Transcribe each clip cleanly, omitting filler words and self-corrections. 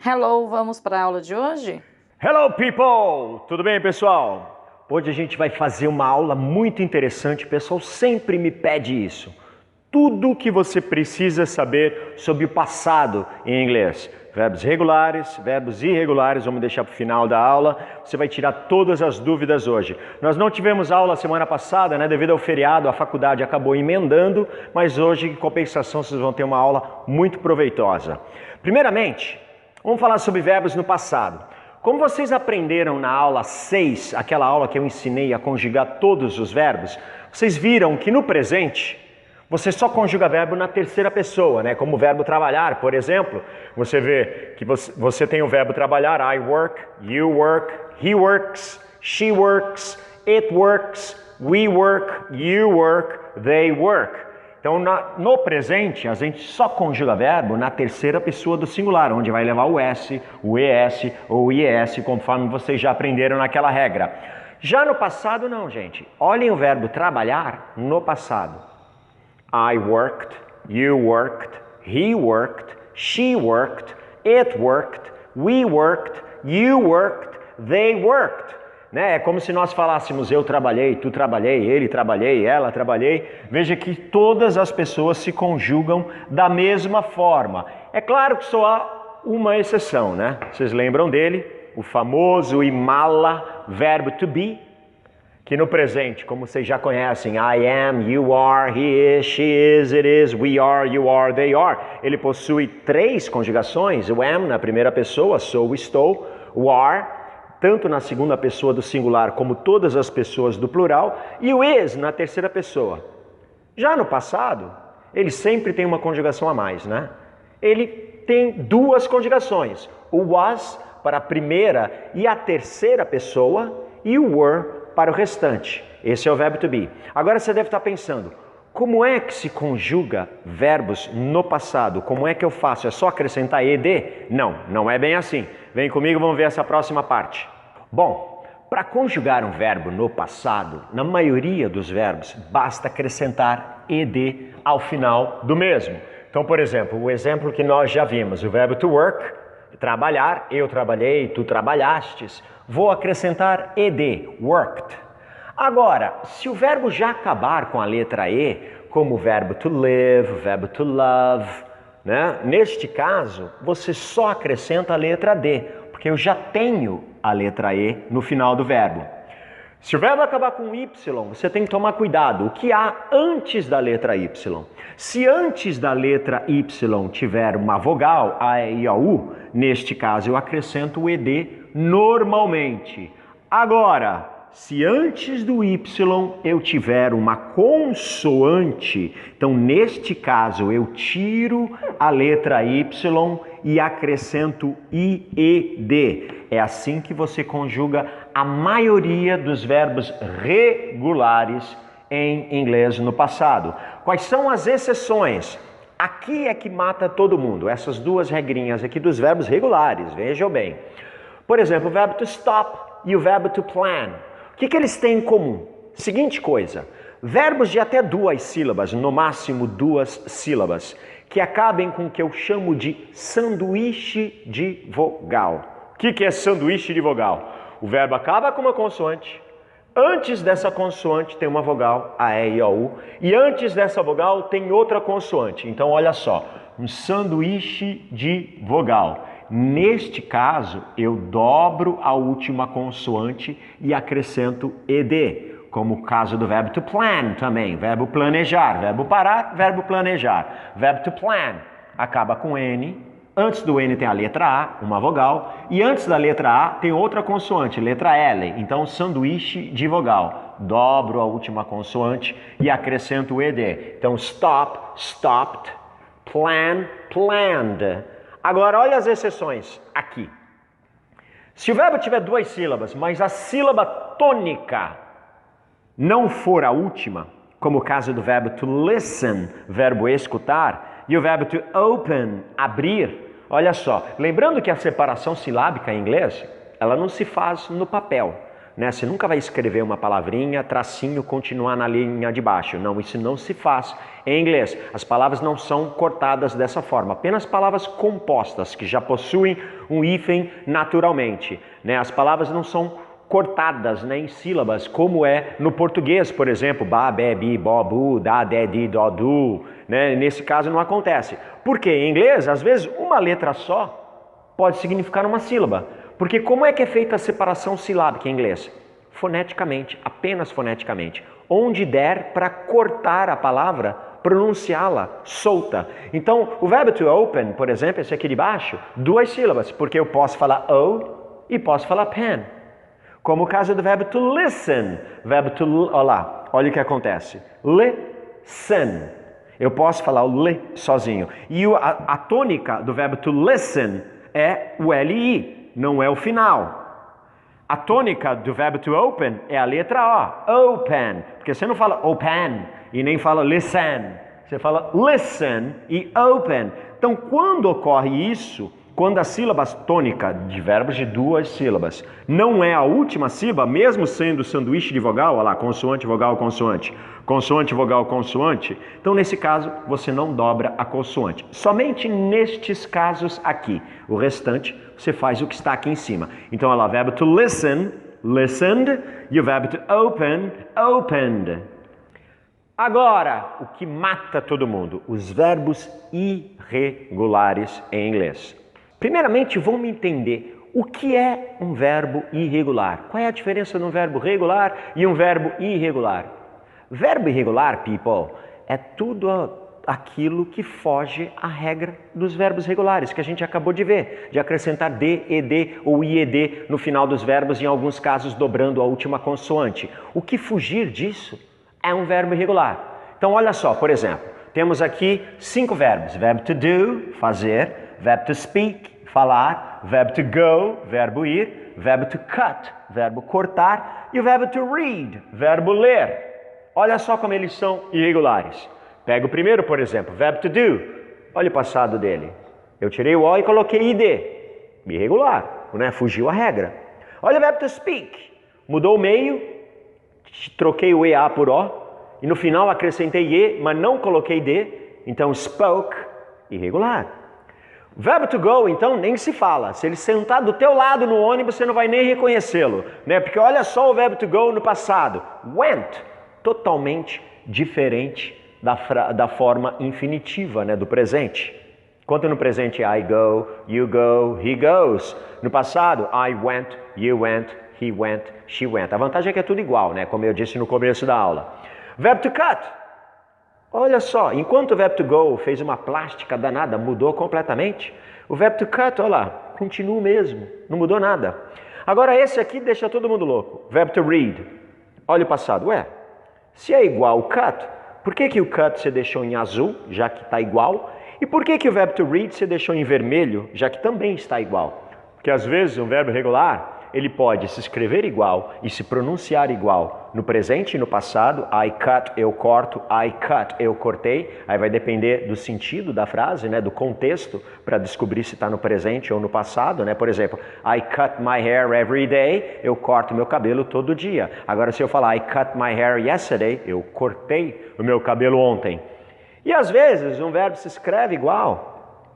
Hello, vamos para a aula de hoje? Hello people! Tudo bem, pessoal? Hoje a gente vai fazer uma aula muito interessante, o pessoal sempre me pede isso. Tudo o que você precisa saber sobre o passado em inglês. Verbos regulares, verbos irregulares, vamos deixar para o final da aula. Você vai tirar todas as dúvidas hoje. Nós não tivemos aula semana passada, né? Devido ao feriado, a faculdade acabou emendando, mas hoje, em compensação, vocês vão ter uma aula muito proveitosa. Primeiramente, vamos falar sobre verbos no passado. Como vocês aprenderam na aula 6, aquela aula que eu ensinei a conjugar todos os verbos, vocês viram que no presente você só conjuga verbo na terceira pessoa, né? Como o verbo trabalhar, por exemplo, você vê que você tem o verbo trabalhar, I work, you work, he works, she works, it works, we work, you work, they work. Então, no presente, a gente só conjuga verbo na terceira pessoa do singular, onde vai levar o S, o ES ou o IES, conforme vocês já aprenderam naquela regra. Já no passado, não, gente. Olhem o verbo trabalhar no passado. I worked, you worked, he worked, she worked, it worked, we worked, you worked, they worked. Né? É como se nós falássemos eu trabalhei, tu trabalhei, ele trabalhei, ela trabalhei. Veja que todas as pessoas se conjugam da mesma forma. É claro que só há uma exceção, né? Vocês lembram dele? O famoso e mala verbo to be, que no presente, como vocês já conhecem, I am, you are, he is, she is, it is, we are, you are, they are. Ele possui 3 conjugações, o am na primeira pessoa, sou, estou, o are, tanto na segunda pessoa do singular como todas as pessoas do plural, e o is na terceira pessoa. Já no passado, ele sempre tem uma conjugação a mais, né? Ele tem 2 conjugações, o was para a primeira e a terceira pessoa e o were para o restante. Esse é o verbo to be. Agora você deve estar pensando, como é que se conjuga verbos no passado? Como é que eu faço? É só acrescentar ed? Não, não é bem assim. Vem comigo, vamos ver essa próxima parte. Bom, para conjugar um verbo no passado, na maioria dos verbos, basta acrescentar ed ao final do mesmo. Então, por exemplo, o exemplo que nós já vimos, o verbo to work, trabalhar, eu trabalhei, tu trabalhastes, vou acrescentar ed, worked. Agora, se o verbo já acabar com a letra E, como o verbo to live, o verbo to love, né? Neste caso, você só acrescenta a letra D, porque eu já tenho a letra E no final do verbo. Se o verbo acabar com Y, você tem que tomar cuidado. O que há antes da letra Y? Se antes da letra Y tiver uma vogal, A, E, I, O, U, neste caso eu acrescento o ED normalmente. Agora, se antes do Y eu tiver uma consoante, então neste caso eu tiro a letra Y e acrescento IED. É assim que você conjuga a maioria dos verbos regulares em inglês no passado. Quais são as exceções? Aqui é que mata todo mundo, essas 2 regrinhas aqui dos verbos regulares, vejam bem. Por exemplo, o verbo to stop e o verbo to plan. O que eles têm em comum? Seguinte coisa, verbos de até 2 sílabas, no máximo 2 sílabas, que acabem com o que eu chamo de sanduíche de vogal. O que é sanduíche de vogal? O verbo acaba com uma consoante, antes dessa consoante tem uma vogal, A, E, I, O, U, e antes dessa vogal tem outra consoante. Então, olha só, um sanduíche de vogal. Neste caso, eu dobro a última consoante e acrescento ED, como o caso do verbo to plan também, verbo planejar, verbo parar, verbo planejar. Verbo to plan acaba com N, antes do N tem a letra A, uma vogal, e antes da letra A tem outra consoante, letra L, então sanduíche de vogal. Dobro a última consoante e acrescento o ED. Então stop, stopped, plan, planned. Agora, olha as exceções aqui. Se o verbo tiver 2 sílabas, mas a sílaba tônica não for a última, como o caso do verbo to listen, verbo escutar, e o verbo to open, abrir, olha só, lembrando que a separação silábica em inglês, ela não se faz no papel. né? Você nunca vai escrever uma palavrinha, tracinho, continuar na linha de baixo. Não, isso não se faz em inglês. As palavras não são cortadas dessa forma, apenas palavras compostas, que já possuem um hífen naturalmente, né? As palavras não são cortadas, né, em sílabas, como é no português, por exemplo, ba, be, bi, bo, bu, da, de, di, do, du, né? Nesse caso não acontece. Porque em inglês, às vezes, uma letra só pode significar uma sílaba. Porque como é que é feita a separação silábica em inglês? Foneticamente, apenas foneticamente. Onde der para cortar a palavra, pronunciá-la solta. Então, o verbo to open, por exemplo, esse aqui de baixo, 2 sílabas, porque eu posso falar o e posso falar pen. Como o caso do verbo to listen. Verbo to, olha o que acontece. Listen. Eu posso falar o li sozinho. E a tônica do verbo to listen é o li, não é o final. A tônica do verbo to open é a letra O, open. Porque você não fala open e nem fala listen. Você fala listen e open. Então, quando ocorre isso, quando a sílaba tônica de verbos de 2 sílabas não é a última sílaba, mesmo sendo sanduíche de vogal, olha lá, consoante, vogal, consoante, consoante, vogal, consoante, então nesse caso você não dobra a consoante. Somente nestes casos aqui. O restante você faz o que está aqui em cima. Então olha lá, verbo to listen, listened, e o verbo to open, opened. Agora, o que mata todo mundo, os verbos irregulares em inglês. Primeiramente, vamos entender o que é um verbo irregular. Qual é a diferença de um verbo regular e um verbo irregular? Verbo irregular, people, é tudo aquilo que foge à regra dos verbos regulares, que a gente acabou de ver, de acrescentar D, ED ou IED no final dos verbos, em alguns casos dobrando a última consoante. O que fugir disso é um verbo irregular. Então, olha só, por exemplo, temos aqui 5 verbos. Verbo to do, fazer. Verbo to speak, falar. Verbo to go, verbo ir. Verbo to cut, verbo cortar. E o verbo to read, verbo ler. Olha só como eles são irregulares. Pega o primeiro, por exemplo, verbo to do. Olha o passado dele. Eu tirei o O e coloquei ID. Irregular, né? Fugiu a regra. Olha o verbo to speak. Mudou o meio, troquei o EA por O. E no final acrescentei E, mas não coloquei D. Então, spoke, irregular. Verbo to go, então, nem se fala. Se ele sentar do teu lado no ônibus, você não vai nem reconhecê-lo, né? Porque olha só o verbo to go no passado. Went, totalmente diferente da forma infinitiva, né, do presente. Enquanto no presente I go, you go, he goes. No passado, I went, you went, he went, she went. A vantagem é que é tudo igual, né? Como eu disse no começo da aula. Verbo to cut. Olha só, enquanto o verbo to go fez uma plástica danada, mudou completamente, o verbo to cut, olha lá, continua o mesmo, não mudou nada. Agora esse aqui deixa todo mundo louco. Verbo to read. Olha o passado. Ué, se é igual o cut, por que o cut você deixou em azul, já que está igual? E por que o verbo to read você deixou em vermelho, já que também está igual? Porque às vezes um verbo regular, ele pode se escrever igual e se pronunciar igual no presente e no passado. I cut, eu corto. I cut, eu cortei. Aí vai depender do sentido da frase, né, do contexto, para descobrir se está no presente ou no passado, né? Por exemplo, I cut my hair every day. Eu corto meu cabelo todo dia. Agora, se eu falar I cut my hair yesterday, eu cortei o meu cabelo ontem. E às vezes um verbo se escreve igual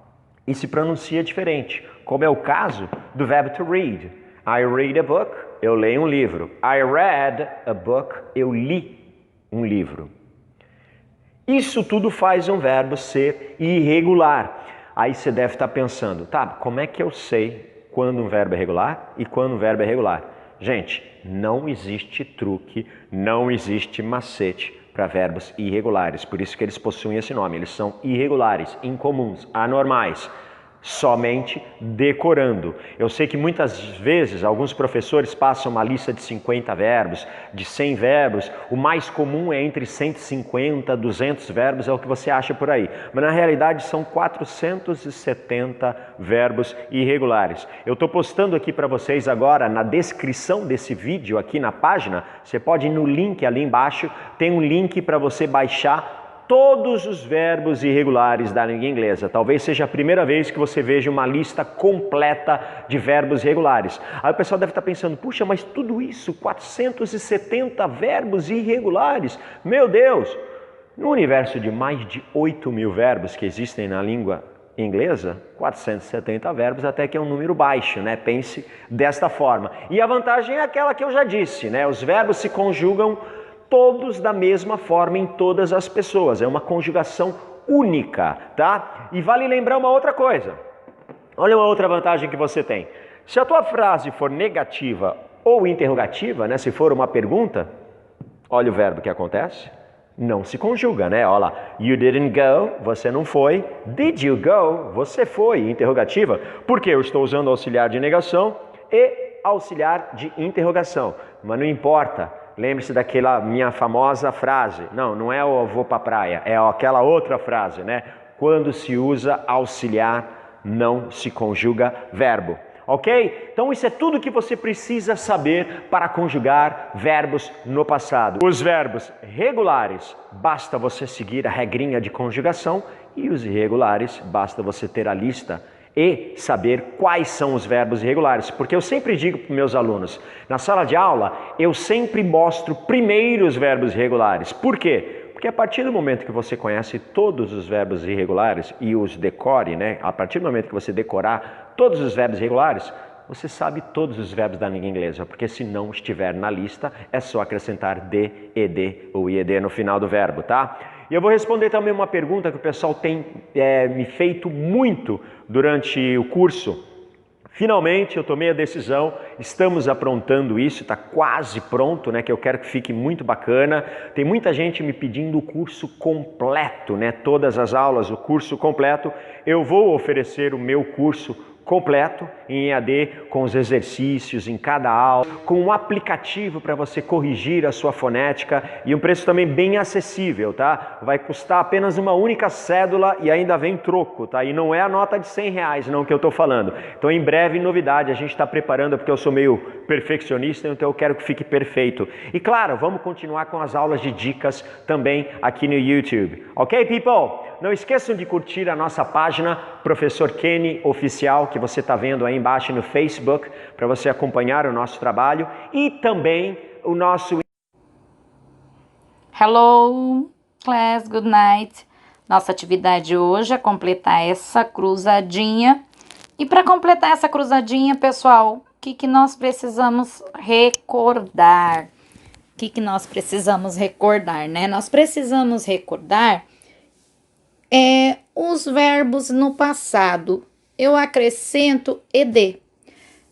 e se pronuncia diferente, como é o caso do verbo to read. I read a book, eu leio um livro. I read a book, eu li um livro. Isso tudo faz um verbo ser irregular. Aí você deve estar pensando, tá, como é que eu sei quando um verbo é regular e quando um verbo é irregular? Gente, não existe truque, não existe macete para verbos irregulares. Por isso que eles possuem esse nome. Eles são irregulares, incomuns, anormais. Somente decorando. Eu sei que muitas vezes alguns professores passam uma lista de 50 verbos, de 100 verbos. O mais comum é entre 150 e 200 verbos, é o que você acha por aí. Mas na realidade são 470 verbos irregulares. Eu estou postando aqui para vocês agora, na descrição desse vídeo aqui na página, você pode ir no link ali embaixo, tem um link para você baixar todos os verbos irregulares da língua inglesa. Talvez seja a primeira vez que você veja uma lista completa de verbos irregulares. Aí o pessoal deve estar pensando, puxa, mas tudo isso, 470 verbos irregulares, meu Deus! No universo de mais de 8.000 verbos que existem na língua inglesa, 470 verbos até que é um número baixo, né? Pense desta forma. E a vantagem é aquela que eu já disse, né? Os verbos se conjugam todos da mesma forma em todas as pessoas. É uma conjugação única, tá? E vale lembrar uma outra coisa. Olha uma outra vantagem que você tem. Se a tua frase for negativa ou interrogativa, né? Se for uma pergunta, olha o verbo que acontece. Não se conjuga, né? Olha lá. You didn't go, você não foi. Did you go? Você foi. Interrogativa. Porque eu estou usando auxiliar de negação e auxiliar de interrogação. Mas não importa. Lembre-se daquela minha famosa frase. Não é o vou pra praia. É aquela outra frase, né? Quando se usa auxiliar, não se conjuga verbo. Ok? Então isso é tudo que você precisa saber para conjugar verbos no passado. Os verbos regulares, basta você seguir a regrinha de conjugação, e os irregulares, basta você ter a lista e saber quais são os verbos irregulares. Porque eu sempre digo para os meus alunos, na sala de aula, eu sempre mostro primeiro os verbos irregulares. Por quê? Porque a partir do momento que você conhece todos os verbos irregulares e os decore, né? A partir do momento que você decorar todos os verbos irregulares, você sabe todos os verbos da língua inglesa, porque se não estiver na lista, é só acrescentar de, ed ou ied no final do verbo, tá? E eu vou responder também uma pergunta que o pessoal tem me feito muito durante o curso. Finalmente eu tomei a decisão, estamos aprontando isso, está quase pronto, né? Que eu quero que fique muito bacana. Tem muita gente me pedindo o curso completo, né? Todas as aulas, o curso completo. Eu vou oferecer o meu curso completo em EAD, com os exercícios em cada aula, com um aplicativo para você corrigir a sua fonética e um preço também bem acessível, tá? Vai custar apenas uma única cédula e ainda vem troco, tá? E não é a nota de R$100 não que eu estou falando. Então em breve novidade, a gente está preparando porque eu sou meio perfeccionista, então eu quero que fique perfeito. E claro, vamos continuar com as aulas de dicas também aqui no YouTube. Ok, people? Não esqueçam de curtir a nossa página Professor Kenny Oficial, que você está vendo aí embaixo no Facebook, para você acompanhar o nosso trabalho, e também o nosso... Hello, class, good night. Nossa atividade hoje é completar essa cruzadinha. E para completar essa cruzadinha, pessoal, o que nós precisamos recordar? O que nós precisamos recordar, né? Nós precisamos recordar os verbos no passado. Eu acrescento ed.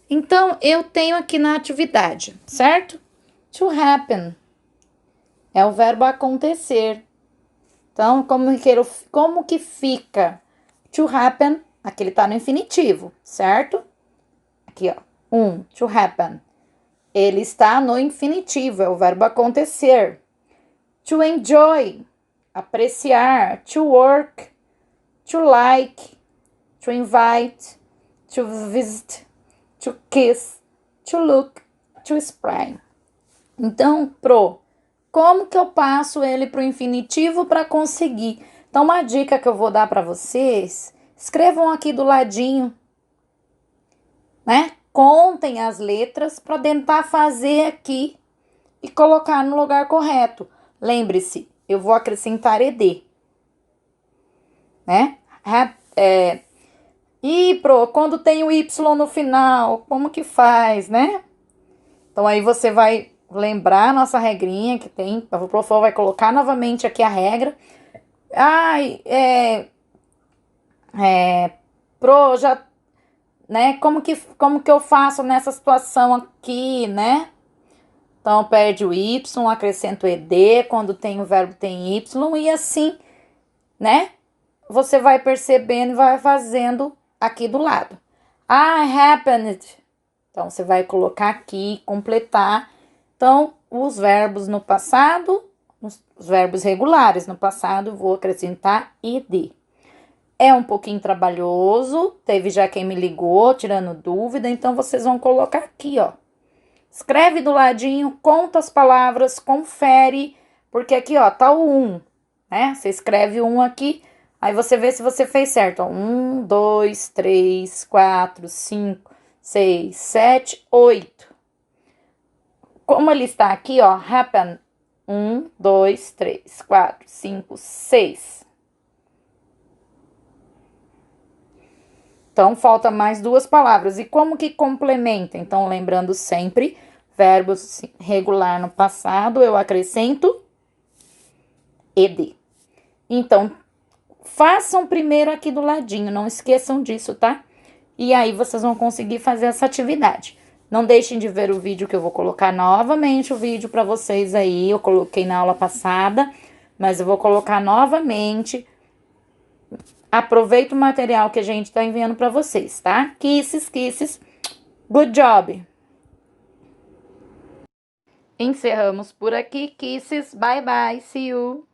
Então, eu tenho aqui na atividade, certo? To happen é o verbo acontecer. Então, como que fica? To happen, aqui ele tá no infinitivo, certo? Aqui, ó, to happen. Ele está no infinitivo, é o verbo acontecer. To enjoy, apreciar. To work, to like, to invite, to visit, to kiss, to look, to spray. Então, como que eu passo ele pro infinitivo para conseguir? Então, uma dica que eu vou dar para vocês, escrevam aqui do ladinho, né? Contem as letras para tentar fazer aqui e colocar no lugar correto. Lembre-se, eu vou acrescentar ed, né? Quando tem o Y no final, como que faz, né? Então, aí você vai lembrar a nossa regrinha que tem. O professor vai colocar novamente aqui a regra. Né? Como que eu faço nessa situação aqui, né? Então, perde o Y, acrescento o ed, quando tem o verbo tem Y, e assim, né? Você vai percebendo e vai fazendo aqui do lado. Happened. Então, você vai colocar aqui, completar. Então, os verbos no passado, os verbos regulares no passado, vou acrescentar ed. É um pouquinho trabalhoso, teve já quem me ligou, tirando dúvida, então vocês vão colocar aqui, ó. Escreve do ladinho, conta as palavras, confere, porque aqui, ó, tá o né? Você escreve um aqui, aí você vê se você fez certo. Ó, 1, 2, 3, 4, 5, 6, 7, 8. Como ele está aqui, ó, happen. 1, 2, 3, 4, 5, 6. Então, falta mais duas palavras. E como que complementa? Então, lembrando sempre, verbos regular no passado, eu acrescento ed. Então, façam primeiro aqui do ladinho, não esqueçam disso, tá? E aí, vocês vão conseguir fazer essa atividade. Não deixem de ver o vídeo que eu vou colocar novamente o vídeo para vocês aí. Eu coloquei na aula passada, mas eu vou colocar novamente. Aproveita o material que a gente tá enviando para vocês, tá? Kisses, kisses. Good job! Encerramos por aqui. Kisses. Bye, bye. See you.